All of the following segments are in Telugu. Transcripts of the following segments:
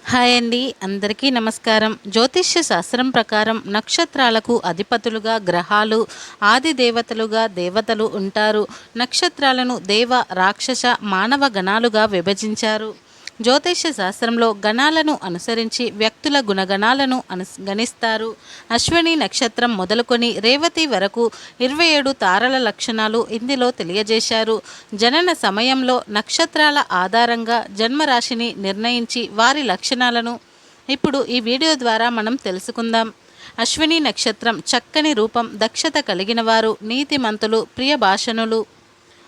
హాయ్ అండి, అందరికీ నమస్కారం. జ్యోతిష్య శాస్త్రం ప్రకారం నక్షత్రాలకు అధిపతులుగా గ్రహాలు, ఆది దేవతలుగా దేవతలు ఉంటారు. నక్షత్రాలను దేవ, రాక్షస, మానవ గణాలుగా విభజించారు. జ్యోతిష్య శాస్త్రంలో గణాలను అనుసరించి వ్యక్తుల గుణగణాలను గణిస్తారు. అశ్విని నక్షత్రం మొదలుకొని రేవతి వరకు 27 తారల లక్షణాలు ఇందులో తెలియజేశారు. జనన సమయంలో నక్షత్రాల ఆధారంగా జన్మరాశిని నిర్ణయించి వారి లక్షణాలను ఇప్పుడు ఈ వీడియో ద్వారా మనం తెలుసుకుందాం. అశ్విని నక్షత్రం చక్కని రూపం, దక్షత కలిగిన వారు, నీతిమంతులు, ప్రియభాషణులు.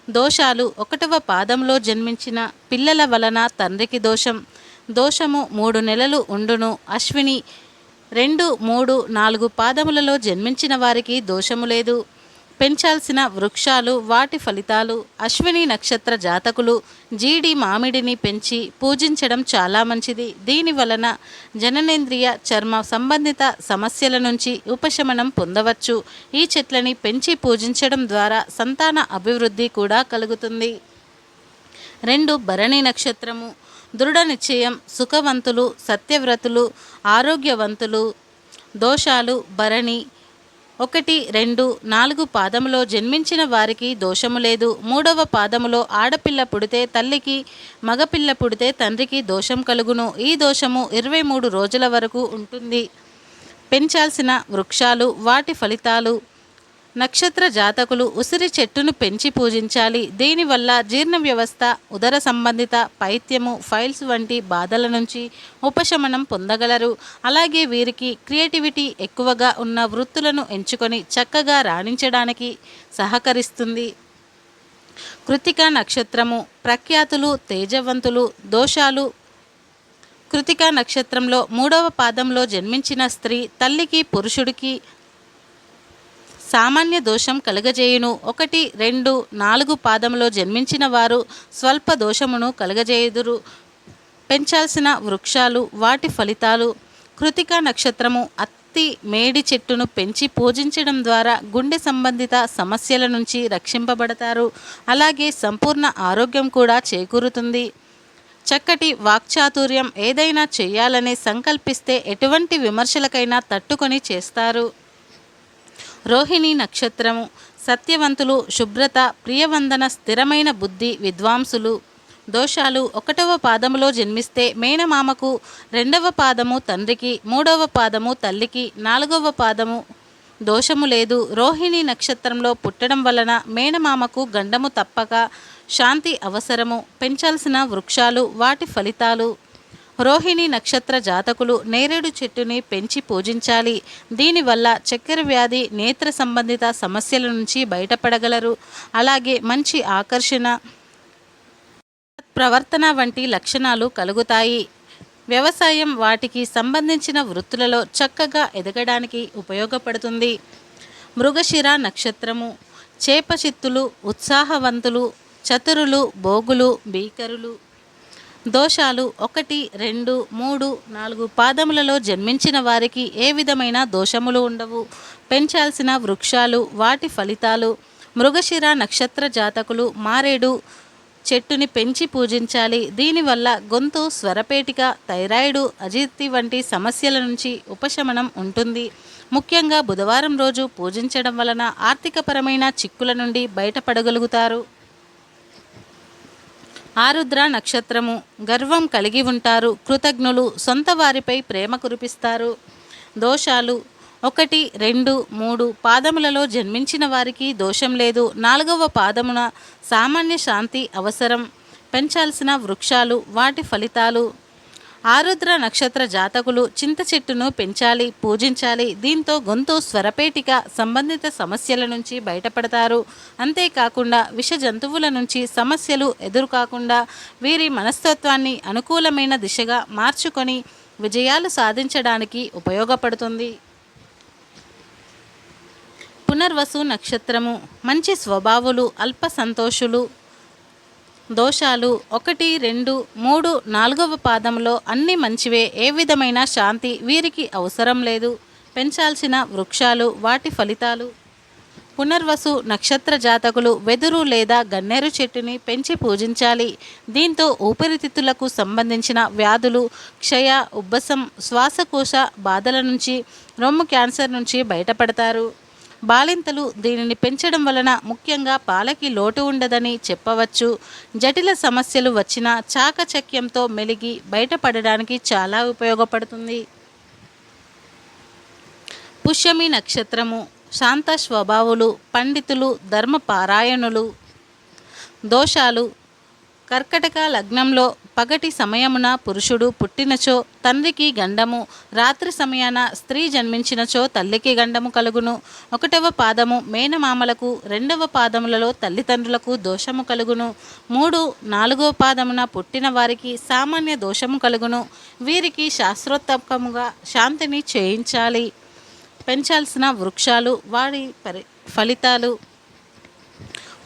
దోషాలు: 1వ పాదంలో జన్మించిన పిల్లల వలన తండ్రికి దోషము 3 నెలలు ఉండును. అశ్విని 2, 3, 4 పాదములలో జన్మించిన వారికి దోషము లేదు. పెంచాల్సిన వృక్షాలు, వాటి ఫలితాలు. అశ్విని నక్షత్ర జాతకులు జీడి మామిడిని పెంచి పూజించడం చాలా మంచిది. దీని వలన జననేంద్రియ, చర్మ సంబంధిత సమస్యల నుంచి ఉపశమనం పొందవచ్చు. ఈ చెట్లని పెంచి పూజించడం ద్వారా సంతాన అభివృద్ధి కూడా కలుగుతుంది. 2 భరణి నక్షత్రము దృఢ నిశ్చయం, సుఖవంతులు, సత్యవ్రతులు, ఆరోగ్యవంతులు. దోషాలు: భరణి 1, 2, 4 పాదములో జన్మించిన వారికి దోషము లేదు. 3వ పాదములో ఆడపిల్ల పుడితే తల్లికి, మగపిల్ల పుడితే తండ్రికి దోషం కలుగును. ఈ దోషము 23 రోజుల వరకు ఉంటుంది. పెంచాల్సిన వృక్షాలు, వాటి ఫలితాలు. నక్షత్ర జాతకులు ఉసిరి చెట్టును పెంచి పూజించాలి. దీనివల్ల జీర్ణ వ్యవస్థ, ఉదర సంబంధిత పైత్యము, ఫైల్స్ వంటి బాధల నుంచి ఉపశమనం పొందగలరు. అలాగే వీరికి క్రియేటివిటీ ఎక్కువగా ఉన్న వృత్తులను ఎంచుకొని చక్కగా రాణించడానికి సహకరిస్తుంది. కృతిక నక్షత్రము ప్రఖ్యాతులు, తేజవంతులు. దోషాలు: కృతిక నక్షత్రంలో 3వ పాదంలో జన్మించిన స్త్రీ తల్లికి, పురుషుడికి సామాన్య దోషం కలుగజేయును. 1, 2, 4 పాదంలో జన్మించిన వారు స్వల్ప దోషమును కలుగజేయుదురు. పెంచాల్సిన వృక్షాలు, వాటి ఫలితాలు. కృతిక నక్షత్రము అత్తి మేడి చెట్టును పెంచి పూజించడం ద్వారా గుండె సంబంధిత సమస్యల నుంచి రక్షింపబడతారు. అలాగే సంపూర్ణ ఆరోగ్యం కూడా చేకూరుతుంది. చక్కటి వాక్చాతుర్యం. ఏదైనా చేయాలని సంకల్పిస్తే ఎటువంటి విమర్శలకైనా తట్టుకొని చేస్తారు. రోహిణి నక్షత్రము సత్యవంతులు, శుభ్రత, ప్రియవందన, స్థిరమైన బుద్ధి, విద్వాంసులు. దోషాలు: 1వ పాదములో జన్మిస్తే మేనమామకు, 2వ పాదము తండ్రికి, 3వ పాదము తల్లికి, 4వ పాదము దోషము లేదు. రోహిణి నక్షత్రంలో పుట్టడం వలన మేనమామకు గండము తప్పక, శాంతి అవసరము. పెంచాల్సిన వృక్షాలు, వాటి ఫలితాలు. రోహిణి నక్షత్ర జాతకులు నేరేడు చెట్టుని పెంచి పూజించాలి. దీనివల్ల చక్కెర వ్యాధి, నేత్ర సంబంధిత సమస్యల నుంచి బయటపడగలరు. అలాగే మంచి ఆకర్షణ, ప్రవర్తన వంటి లక్షణాలు కలుగుతాయి. వ్యవసాయం, వాటికి సంబంధించిన వృత్తులలో చక్కగా ఎదగడానికి ఉపయోగపడుతుంది. మృగశిర నక్షత్రము చేపచిత్తులు, ఉత్సాహవంతులు, చతురులు, భోగులు, భీకరులు. దోషాలు: 1, 2, 3, 4 పాదములలో జన్మించిన వారికి ఏ విధమైన దోషములు ఉండవు. పెంచాల్సిన వృక్షాలు, వాటి ఫలితాలు. మృగశిర నక్షత్ర జాతకులు మారేడు చెట్టుని పెంచి పూజించాలి. దీనివల్ల గొంతు, స్వరపేటిక, థైరాయిడ్, అజీర్తి వంటి సమస్యల నుంచి ఉపశమనం ఉంటుంది. ముఖ్యంగా బుధవారం రోజు పూజించడం వలన ఆర్థికపరమైన చిక్కుల నుండి బయటపడగలుగుతారు. ఆరుద్ర నక్షత్రము గర్వం కలిగి ఉంటారు, కృతజ్ఞులు, సొంత వారిపై ప్రేమ కురిపిస్తారు. దోషాలు: 1, 2, 3 పాదములలో జన్మించిన వారికి దోషం లేదు. 4వ పాదమున సామాన్య శాంతి అవసరం. పెంచాల్సిన వృక్షాలు, వాటి ఫలితాలు. ఆరుద్ర నక్షత్ర జాతకులు చింత చెట్టును పెంచాలి, పూజించాలి. దీంతో గొంతు, స్వరపేటిక సంబంధిత సమస్యల నుంచి బయటపడతారు. అంతేకాకుండా విష జంతువుల నుంచి సమస్యలు ఎదురుకాకుండా వీరి మనస్తత్వాన్ని అనుకూలమైన దిశగా మార్చుకొని విజయాలు సాధించడానికి ఉపయోగపడుతుంది. పునర్వసు నక్షత్రము మంచి స్వభావులు, అల్ప సంతోషులు. దోషాలు: 1, 2, 3, 4వ పాదంలో అన్ని మంచివే. ఏ విధమైన శాంతి వీరికి అవసరం లేదు. పెంచాల్సిన వృక్షాలు, వాటి ఫలితాలు. పునర్వసు నక్షత్ర జాతకులు వెదురు లేదా గన్నేరు చెట్టుని పెంచి పూజించాలి. దీంతో ఊపిరితిత్తులకు సంబంధించిన వ్యాధులు, క్షయ, ఉబ్బసం, శ్వాసకోశ బాధల నుంచి, రొమ్ము క్యాన్సర్ నుంచి బయటపడతారు. బాలింతలు దీనిని పెంచడం వలన ముఖ్యంగా పాలకి లోటు ఉండదని చెప్పవచ్చు. జటిల సమస్యలు వచ్చినా చాకచక్యంతో మెలిగి బయటపడడానికి చాలా ఉపయోగపడుతుంది. పుష్యమి నక్షత్రము శాంత స్వభావులు, పండితులు, ధర్మపారాయణులు. దోషాలు: కర్కటక లగ్నంలో పగటి సమయమున పురుషుడు పుట్టినచో తండ్రికి గండము, రాత్రి సమయాన స్త్రీ జన్మించినచో తల్లికి గండము కలుగును. 1వ పాదము మేనమామలకు, 2వ పాదములలో తల్లిదండ్రులకు దోషము కలుగును. 3, 4వ పాదమున పుట్టిన వారికి సామాన్య దోషము కలుగును. వీరికి శాస్త్రోత్తముగా శాంతిని చేయించాలి. పెంచాల్సిన వృక్షాలు, వారి ఫలితాలు.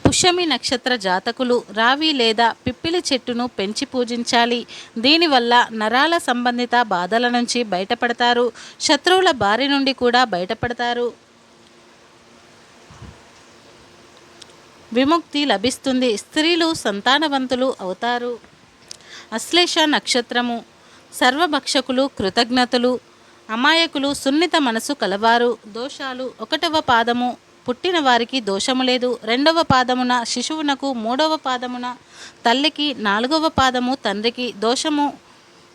పుష్యమి నక్షత్ర జాతకులు రావి లేదా పిప్పిలి చెట్టును పెంచి పూజించాలి. దీనివల్ల నరాల సంబంధిత బాధల నుంచి బయటపడతారు. శత్రువుల బారి నుండి కూడా బయటపడతారు. విముక్తి లభిస్తుంది. స్త్రీలు సంతానవంతులు అవుతారు. అశ్లేష నక్షత్రము సర్వభక్షకులు, కృతజ్ఞతలు, అమాయకులు, సున్నిత మనసు కలవారు. దోషాలు: 1వ పాదము పుట్టిన వారికి దోషము లేదు. 2వ పాదమున శిశువునకు, 3వ పాదమున తల్లికి, 4వ పాదము తండ్రికి దోషము.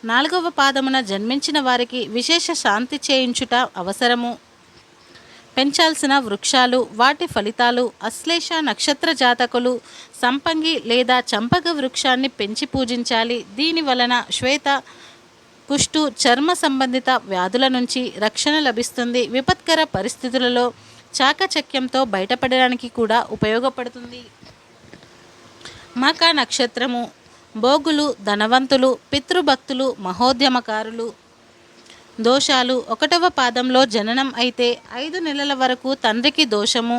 4వ పాదమున జన్మించిన వారికి విశేష శాంతి చేయించుట అవసరము. పెంచాల్సిన వృక్షాలు, వాటి ఫలితాలు. అశ్లేష నక్షత్ర జాతకులు సంపంగి లేదా చంపక వృక్షాన్ని పెంచి పూజించాలి. దీని వలన శ్వేత, కుష్టు, చర్మ సంబంధిత వ్యాధుల నుంచి రక్షణ లభిస్తుంది. విపత్కర పరిస్థితులలో చాకచక్యంతో బయటపడడానికి కూడా ఉపయోగపడుతుంది. మక నక్షత్రము భోగులు, ధనవంతులు, పితృభక్తులు, మహోద్యమకారులు. దోషాలు: 1వ పాదంలో జననం అయితే 5 నెలల వరకు తండ్రికి దోషము.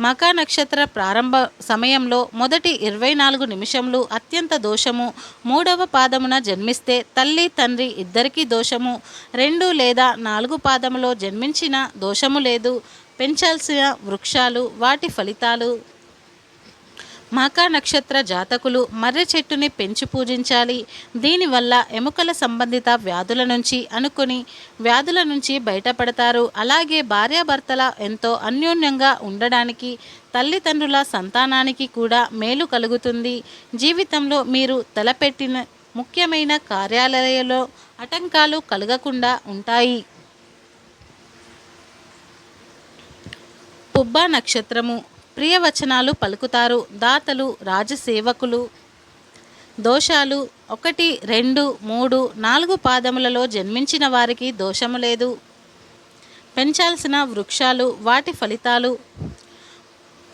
మక నక్షత్ర ప్రారంభ సమయంలో మొదటి 24 నిమిషంలు అత్యంత దోషము. 3వ పాదమున జన్మిస్తే తల్లి, తండ్రి ఇద్దరికీ దోషము. 2 లేదా 4 పాదములో జన్మించిన దోషము లేదు. పెంచాల్సిన వృక్షాలు, వాటి ఫలితాలు. మక నక్షత్ర జాతకులు మర్రి చెట్టుని పెంచి పూజించాలి. దీనివల్ల ఎముకల సంబంధిత వ్యాధుల నుంచి, అనుకుని వ్యాధుల నుంచి బయటపడతారు. అలాగే భార్యాభర్తల ఎంతో అన్యోన్యంగా ఉండడానికి, తల్లిదండ్రుల సంతానానికి కూడా మేలు కలుగుతుంది. జీవితంలో మీరు తలపెట్టిన ముఖ్యమైన కార్యాలయాలలో ఆటంకాలు కలగకుండా ఉంటాయి. పుబ్బ నక్షత్రము ప్రియవచనాలు పలుకుతారు. దాతలు, రాజసేవకులు. దోషాలు: 1, 2, 3, 4 పాదములలో జన్మించిన వారికి దోషము లేదు. పెంచాల్సిన వృక్షాలు, వాటి ఫలితాలు.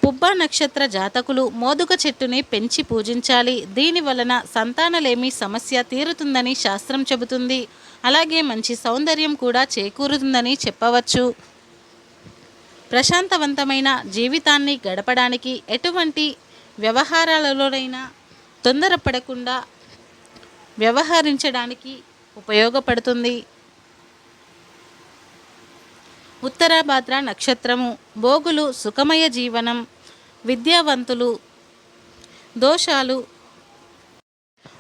పుబ్బ నక్షత్ర జాతకులు మోదుగ చెట్టుని పెంచి పూజించాలి. దీని వలన సంతానలేమి సమస్య తీరుతుందని శాస్త్రం చెబుతుంది. అలాగే మంచి సౌందర్యం కూడా చేకూరుతుందని చెప్పవచ్చు. ప్రశాంతవంతమైన జీవితాన్ని గడపడానికి, ఎటువంటి వ్యవహారాలలోనైనా తొందరపడకుండా వ్యవహరించడానికి ఉపయోగపడుతుంది. ఉత్తరాభాద్ర నక్షత్రము భోగులు, సుఖమయ జీవనం, విద్యావంతులు. దోషాలు: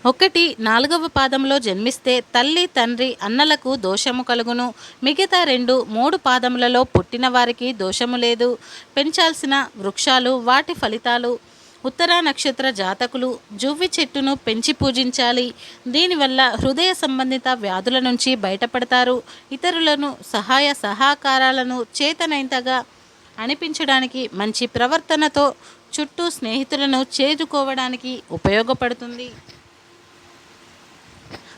1, 4వ పాదంలో జన్మిస్తే తల్లి, తండ్రి, అన్నలకు దోషము కలుగును. మిగతా 2, 3 పాదములలో పుట్టిన వారికి దోషము లేదు. పెంచాల్సిన వృక్షాలు, వాటి ఫలితాలు. ఉత్తర నక్షత్ర జాతకులు జువ్వి చెట్టును పెంచి పూజించాలి. దీనివల్ల హృదయ సంబంధిత వ్యాధుల నుంచి బయటపడతారు. ఇతరులను సహాయ సహకారాలను చేతనైంతగా అనిపించడానికి, మంచి ప్రవర్తనతో చుట్టూ స్నేహితులను చేరుకోవడానికి ఉపయోగపడుతుంది.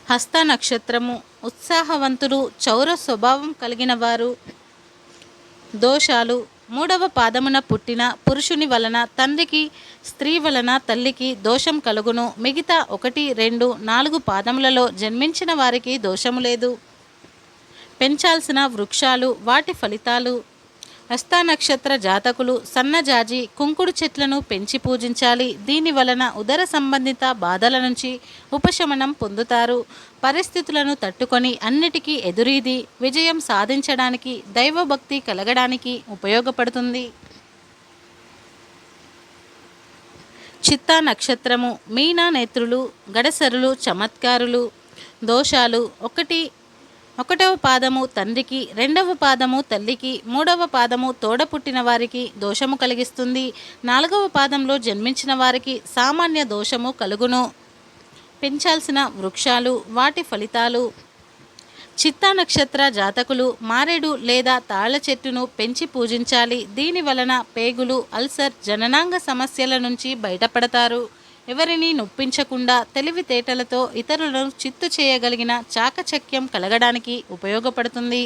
హస్త నక్షత్రము ఉత్సాహవంతులు, చౌర స్వభావం కలిగిన వారు. దోషాలు: 3వ పాదమున పుట్టిన పురుషుని వలన తండ్రికి, స్త్రీ వలన తల్లికి దోషం కలుగును. మిగతా 1, 2, 4 పాదములలో జన్మించిన వారికి దోషము లేదు. పెంచాల్సిన వృక్షాలు, వాటి ఫలితాలు. హస్త నక్షత్ర జాతకులు సన్నజాజి, కుంకుడు చెట్లను పెంచి పూజించాలి. దీని వలన ఉదర సంబంధిత బాధల నుంచి ఉపశమనం పొందుతారు. పరిస్థితులను తట్టుకొని అన్నిటికీ ఎదురీది విజయం సాధించడానికి, దైవభక్తి కలగడానికి ఉపయోగపడుతుంది. చిత్తా నక్షత్రము మీనా నేత్రులు, గడసరులు, చమత్కారులు. దోషాలు ఒకటవ పాదము తండ్రికి, రెండవ పాదము తల్లికి, మూడవ పాదము తోడ పుట్టిన వారికి దోషము కలిగిస్తుంది. నాలుగవ పాదంలో జన్మించిన వారికి సామాన్య దోషము కలుగును. పెంచాల్సిన వృక్షాలు, వాటి ఫలితాలు. చిత్తా నక్షత్ర జాతకులు మారేడు లేదా తాళ్ళ చెట్టును పెంచి పూజించాలి. దీని వలన పేగులు, అల్సర్, జననాంగ సమస్యల నుంచి బయటపడతారు. ఎవరిని నొప్పించకుండా తెలివితేటలతో ఇతరులను చిత్తు చేయగలిగిన చాకచక్యం కలగడానికి ఉపయోగపడుతుంది.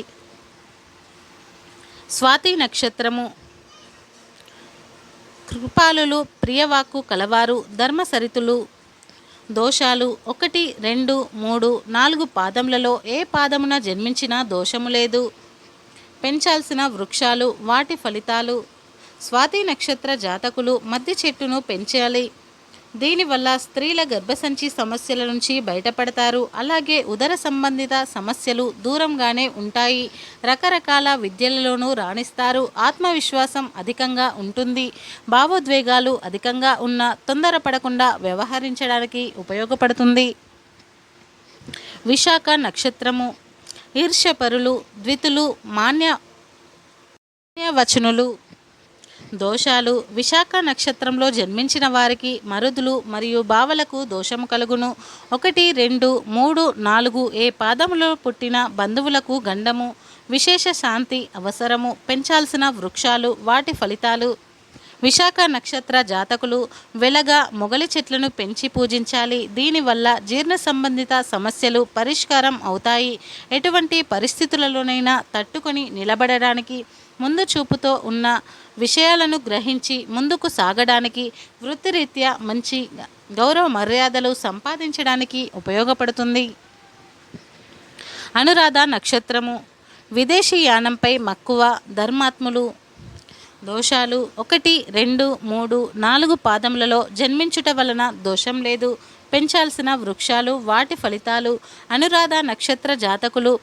స్వాతి నక్షత్రము కృపాలులు, ప్రియవాక్కు కలవారు, ధర్మసరితులు. దోషాలు 1, 2, 3, 4 పాదములలో ఏ పాదమున జన్మించినా దోషము లేదు. పెంచాల్సిన వృక్షాలు, వాటి ఫలితాలు. స్వాతి నక్షత్ర జాతకులు మద్ది చెట్టును పెంచాలి. దీనివల్ల స్త్రీల గర్భసంచి సమస్యల నుంచి బయటపడతారు. అలాగే ఉదర సంబంధిత సమస్యలు దూరంగానే ఉంటాయి. రకరకాల విద్యలలోనూ రాణిస్తారు. ఆత్మవిశ్వాసం అధికంగా ఉంటుంది. భావోద్వేగాలు అధికంగా ఉన్న తొందరపడకుండా వ్యవహరించడానికి ఉపయోగపడుతుంది. విశాఖ నక్షత్రము ఈర్ష్యపరులు, ద్వితులు, మాన్యవచనులు. దోషాలు విశాఖ నక్షత్రంలో జన్మించిన వారికి మరుదులు మరియు బావలకు దోషము కలుగును. 1, 2, 3, 4 ఏ పాదములో పుట్టిన బంధువులకు గండము. విశేష శాంతి అవసరము. పెంచాల్సిన వృక్షాలు, వాటి ఫలితాలు. విశాఖ నక్షత్ర జాతకులు వెలగ, మొగలి చెట్లను పెంచి పూజించాలి. దీనివల్ల జీర్ణ సంబంధిత సమస్యలు పరిష్కారం అవుతాయి. ఎటువంటి పరిస్థితులలోనైనా తట్టుకొని నిలబడడానికి, ముందు చూపుతో ఉన్న విషయాలను గ్రహించి ముందుకు సాగడానికి, వృత్తిరీత్యా మంచి గౌరవ మర్యాదలు సంపాదించడానికి ఉపయోగపడుతుంది. అనురాధ నక్షత్రము విదేశీ యానంపై మక్కువ, ధర్మాత్ములు. దోషాలు 1, 2, 3, 4 పాదములలో జన్మించుట వలన దోషం లేదు. పెంచాల్సిన వృక్షాలు, వాటి ఫలితాలు. అనురాధ నక్షత్ర జాతకులు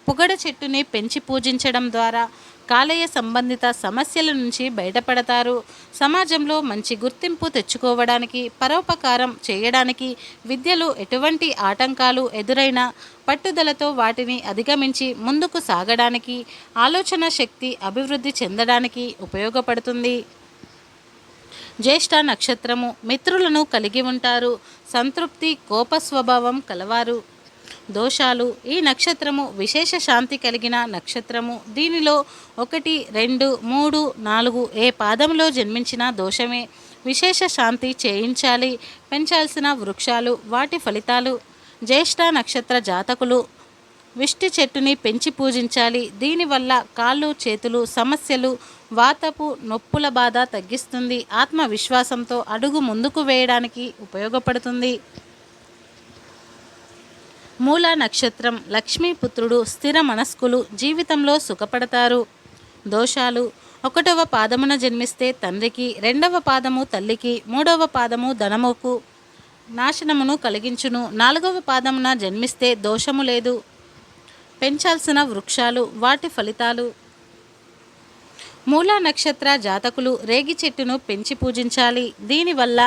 పుగడ చెట్టుని పెంచి పూజించడం ద్వారా కాలేయ సంబంధిత సమస్యల నుంచి బయటపడతారు. సమాజంలో మంచి గుర్తింపు తెచ్చుకోవడానికి, పరోపకారం చేయడానికి, విద్యలో ఎటువంటి ఆటంకాలు ఎదురైనా పట్టుదలతో వాటిని అధిగమించి ముందుకు సాగడానికి, ఆలోచన శక్తి అభివృద్ధి చెందడానికి ఉపయోగపడుతుంది. జ్యేష్ఠ నక్షత్రము మిత్రులను కలిగి ఉంటారు. సంతృప్తి, కోప స్వభావం కలవారు. దోషాలు ఈ నక్షత్రము విశేష శాంతి కలిగిన నక్షత్రము. దీనిలో 1, 2, 3, 4 ఏ పాదంలో జన్మించిన దోషమే. విశేష శాంతి చేయించాలి. పెంచాల్సిన వృక్షాలు, వాటి ఫలితాలు. జ్యేష్ఠ నక్షత్ర జాతకులు విష్టి చెట్టుని పెంచి పూజించాలి. దీనివల్ల కాళ్ళు, చేతులు సమస్యలు, వాతపు నొప్పుల బాధ తగ్గిస్తుంది. ఆత్మవిశ్వాసంతో అడుగు ముందుకు వేయడానికి ఉపయోగపడుతుంది. మూల నక్షత్రం లక్ష్మీపుత్రుడు, స్థిర మనస్కులు, జీవితంలో సుఖపడతారు. దోషాలు 1వ పాదమున జన్మిస్తే తండ్రికి, 2వ పాదము తల్లికి, 3వ పాదము ధనముకు నాశనమును కలిగించును. 4వ పాదమున జన్మిస్తే దోషము లేదు. పెంచాల్సిన వృక్షాలు, వాటి ఫలితాలు. మూల నక్షత్ర జాతకులు రేగి చెట్టును పెంచి పూజించాలి. దీనివల్ల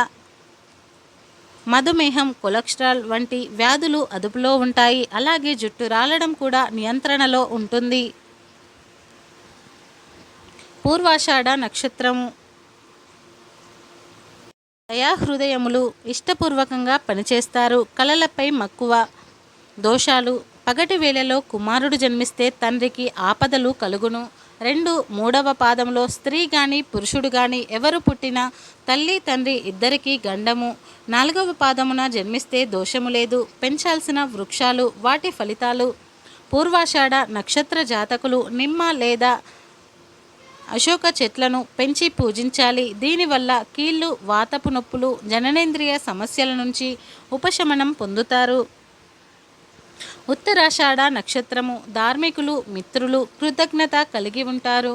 మధుమేహం, కొలెస్ట్రాల్ వంటి వ్యాధులు అదుపులో ఉంటాయి. అలాగే జుట్టు రాలడం కూడా నియంత్రణలో ఉంటుంది. పూర్వాషాఢ నక్షత్రము దయాహృదయములు, ఇష్టపూర్వకంగా పనిచేస్తారు. కళలపై మక్కువ. దోషాలు పగటి వేళలో కుమారుడు జన్మిస్తే తండ్రికి ఆపదలు కలుగును. 2, 3వ పాదంలో స్త్రీ కానీ పురుషుడు కానీ ఎవరు పుట్టినా తల్లి, తండ్రి ఇద్దరికీ గండము. 4వ పాదమున జన్మిస్తే దోషము లేదు. పెంచాల్సిన వృక్షాలు, వాటి ఫలితాలు. పూర్వాషాఢ నక్షత్ర జాతకులు నిమ్మ లేదా అశోక చెట్లను పెంచి పూజించాలి. దీనివల్ల కీళ్ళు, వాతపు నొప్పులు, జననేంద్రియ సమస్యల నుంచి ఉపశమనం పొందుతారు. ఉత్తరాషాఢ నక్షత్రము ధార్మికులు, మిత్రులు, కృతజ్ఞత కలిగి ఉంటారు.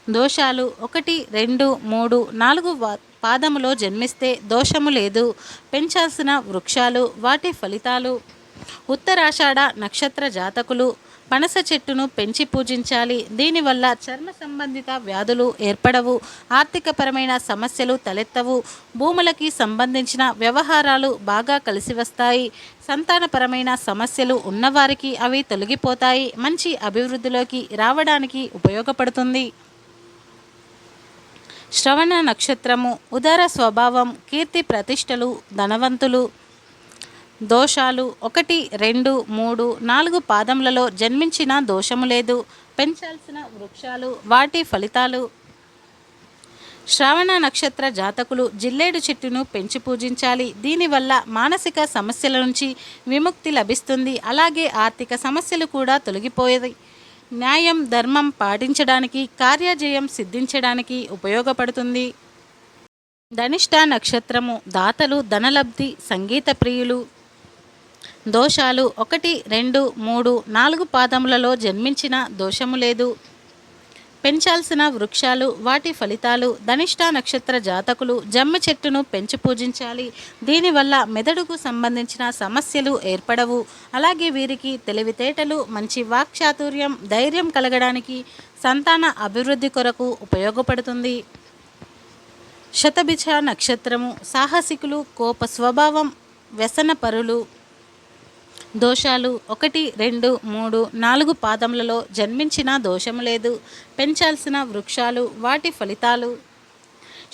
దోషాలు 1, 2, 3, 4 పాదములో జన్మిస్తే దోషము లేదు. పెంచాల్సిన వృక్షాలు, వాటి ఫలితాలు. ఉత్తరాషాఢ నక్షత్ర జాతకులు పనస చెట్టును పెంచి పూజించాలి. దీనివల్ల చర్మ సంబంధిత వ్యాధులు ఏర్పడవు, ఆర్థికపరమైన సమస్యలు తలెత్తవు, భూములకి సంబంధించిన వ్యవహారాలు బాగా కలిసి వస్తాయి, సంతానపరమైన సమస్యలు ఉన్నవారికి అవి తొలగిపోతాయి, మంచి అభివృద్ధిలోకి రావడానికి ఉపయోగపడుతుంది. శ్రవణ నక్షత్రము ఉదార స్వభావం, కీర్తి ప్రతిష్టలు, ధనవంతులు. దోషాలు 1, 2, 3, 4 పాదములలో జన్మించిన దోషము లేదు. పెంచాల్సిన వృక్షాలు, వాటి ఫలితాలు. శ్రావణ నక్షత్ర జాతకులు జిల్లేడు చెట్టును పెంచి పూజించాలి. దీనివల్ల మానసిక సమస్యల నుంచి విముక్తి లభిస్తుంది, అలాగే ఆర్థిక సమస్యలు కూడా తొలగిపోయేది. న్యాయం ధర్మం పాటించడానికి, కార్యజయం సిద్ధించడానికి ఉపయోగపడుతుంది. ధనిష్ట నక్షత్రము దాతలు, ధనలబ్ధి, సంగీత ప్రియులు. దోషాలు 1, 2, 3, 4 పాదములలో జన్మించిన దోషము లేదు. పెంచాల్సిన వృక్షాలు, వాటి ఫలితాలు. ధనిష్ట నక్షత్ర జాతకులు జమ్మి చెట్టును పెంచి పూజించాలి. దీనివల్ల మెదడుకు సంబంధించిన సమస్యలు ఏర్పడవు, అలాగే వీరికి తెలివితేటలు, మంచి వాక్చాతుర్యం, ధైర్యం కలగడానికి, సంతాన అభివృద్ధి కొరకు ఉపయోగపడుతుంది. శతభిష నక్షత్రము సాహసికులు, కోప స్వభావం, వ్యసనపరులు. దోషాలు 1, 2, 3, 4 పాదములలో జన్మించిన దోషము లేదు. పెంచాల్సిన వృక్షాలు, వాటి ఫలితాలు.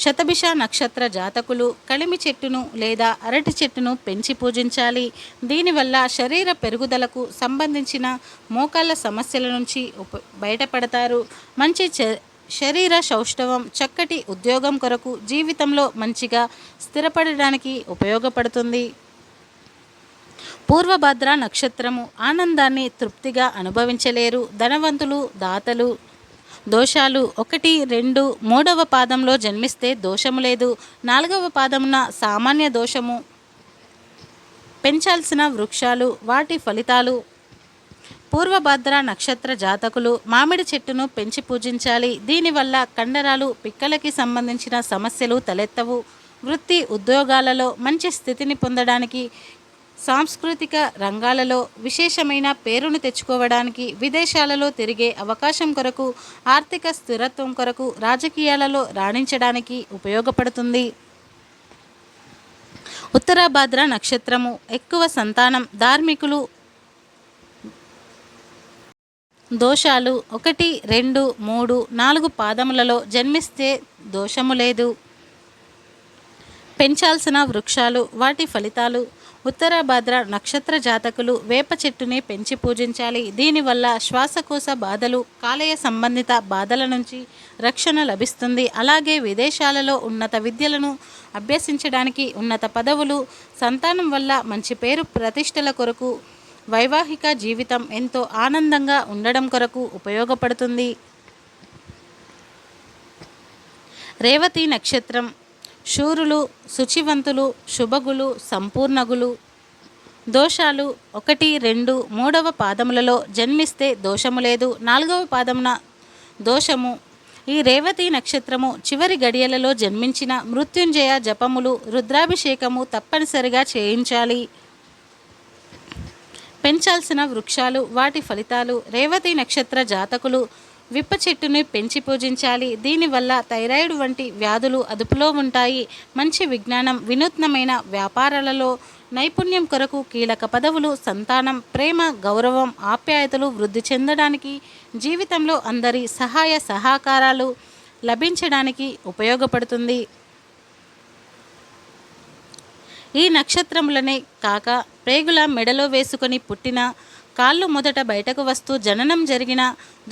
శతభిష నక్షత్ర జాతకులు కలిమి చెట్టును లేదా అరటి చెట్టును పెంచి పూజించాలి. దీనివల్ల శరీర పెరుగుదలకు సంబంధించిన మోకాళ్ళ సమస్యల నుంచి బయటపడతారు. మంచి శరీర సౌష్ఠవం, చక్కటి ఉద్యోగం కొరకు, జీవితంలో మంచిగా స్థిరపడడానికి ఉపయోగపడుతుంది. పూర్వభద్ర నక్షత్రము ఆనందాన్ని తృప్తిగా అనుభవించలేరు, ధనవంతులు, దాతలు. దోషాలు 1, 2, 3వ పాదంలో జన్మిస్తే దోషము లేదు. 4వ పాదమున సామాన్య దోషము. పెంచాల్సిన వృక్షాలు, వాటి ఫలితాలు. పూర్వభద్ర నక్షత్ర జాతకులు మామిడి చెట్టును పెంచి పూజించాలి. దీనివల్ల కండరాలు, పిక్కలకి సంబంధించిన సమస్యలు తలెత్తవు. వృత్తి ఉద్యోగాలలో మంచి స్థితిని పొందడానికి, సాంస్కృతిక రంగాలలో విశేషమైన పేరును తెచ్చుకోవడానికి, విదేశాలలో తిరిగే అవకాశం కొరకు, ఆర్థిక స్థిరత్వం కొరకు, రాజకీయాలలో రాణించడానికి ఉపయోగపడుతుంది. ఉత్తరాభాద్ర నక్షత్రము ఎక్కువ సంతానం, ధార్మికులు. దోషాలు 1, 2, 3, 4 పాదములలో జన్మిస్తే దోషము లేదు. పెంచాల్సిన వృక్షాలు, వాటి ఫలితాలు. ఉత్తరాభాద్ర నక్షత్ర జాతకులు వేప చెట్టుని పెంచి పూజించాలి. దీనివల్ల శ్వాసకోశ బాధలు, కాలేయ సంబంధిత బాధల నుంచి రక్షణ లభిస్తుంది, అలాగే విదేశాలలో ఉన్నత విద్యలను అభ్యసించడానికి, ఉన్నత పదవులు, సంతానం వల్ల మంచి పేరు ప్రతిష్టల కొరకు, వైవాహిక జీవితం ఎంతో ఆనందంగా ఉండడం కొరకు ఉపయోగపడుతుంది. రేవతి నక్షత్రం శూరులు, శుచివంతులు, శుభగులు, సంపూర్ణగులు. దోషాలు 1, 2, 3వ పాదములలో జన్మిస్తే దోషము లేదు. 4వ పాదమున దోషము. ఈ రేవతి నక్షత్రము చివరి గడియలలో జన్మించిన మృత్యుంజయ జపములు, రుద్రాభిషేకము తప్పనిసరిగా చేయించాలి. పెంచాల్సిన వృక్షాలు, వాటి ఫలితాలు. రేవతి నక్షత్ర జాతకులు విప్ప చెట్టుని పెంచి పూజించాలి. దీనివల్ల థైరాయిడ్ వంటి వ్యాధులు అదుపులో ఉంటాయి. మంచి విజ్ఞానం, వినూత్నమైన వ్యాపారాలలో నైపుణ్యం కొరకు, కీలక పదవులు, సంతానం, ప్రేమ, గౌరవం, ఆప్యాయతలు వృద్ధి చెందడానికి, జీవితంలో అందరి సహాయ సహకారాలు లభించడానికి ఉపయోగపడుతుంది. ఈ నక్షత్రములనే కాక ప్రేగుల మెడలో వేసుకొని పుట్టిన, కాళ్ళు మొదట బయటకు వస్తూ జననం జరిగిన,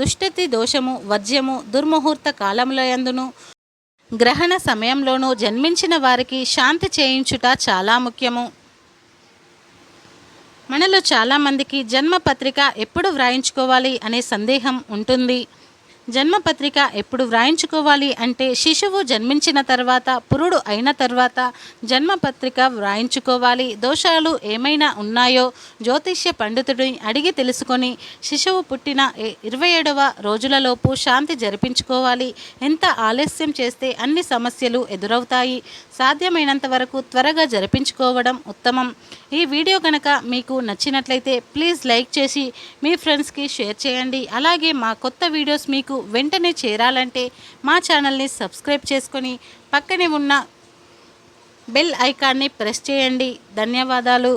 దుష్టతి దోషము, వర్జ్యము, దుర్ముహూర్త కాలములయందును, గ్రహణ సమయంలోనూ జన్మించిన వారికి శాంతి చేయించుట చాలా ముఖ్యము. మనలో చాలామందికి జన్మపత్రిక ఎప్పుడు వ్రాయించుకోవాలి అనే సందేహం ఉంటుంది. జన్మపత్రిక ఎప్పుడు వ్రాయించుకోవాలి అంటే శిశువు జన్మించిన తర్వాత పురుడు అయిన తర్వాత జన్మపత్రిక వ్రాయించుకోవాలి. దోషాలు ఏమైనా ఉన్నాయో జ్యోతిష్య పండితుడిని అడిగి తెలుసుకొని శిశువు పుట్టిన 27వ రోజులలోపు శాంతి జరిపించుకోవాలి. ఎంత ఆలస్యం చేస్తే అన్ని సమస్యలు ఎదురవుతాయి. సాధ్యమైనంత వరకు త్వరగా జరిపించుకోవడం ఉత్తమం. ఈ వీడియో కనుక మీకు నచ్చినట్లయితే ప్లీజ్ లైక్ చేసి మీ ఫ్రెండ్స్కి షేర్ చేయండి. అలాగే మా కొత్త వీడియోస్ మీకు వెంటనే చేరాలంటే మా ఛానల్ని సబ్స్క్రైబ్ చేసుకొని పక్కనే ఉన్న బెల్ ఐకాన్ని ప్రెస్ చేయండి. ధన్యవాదాలు.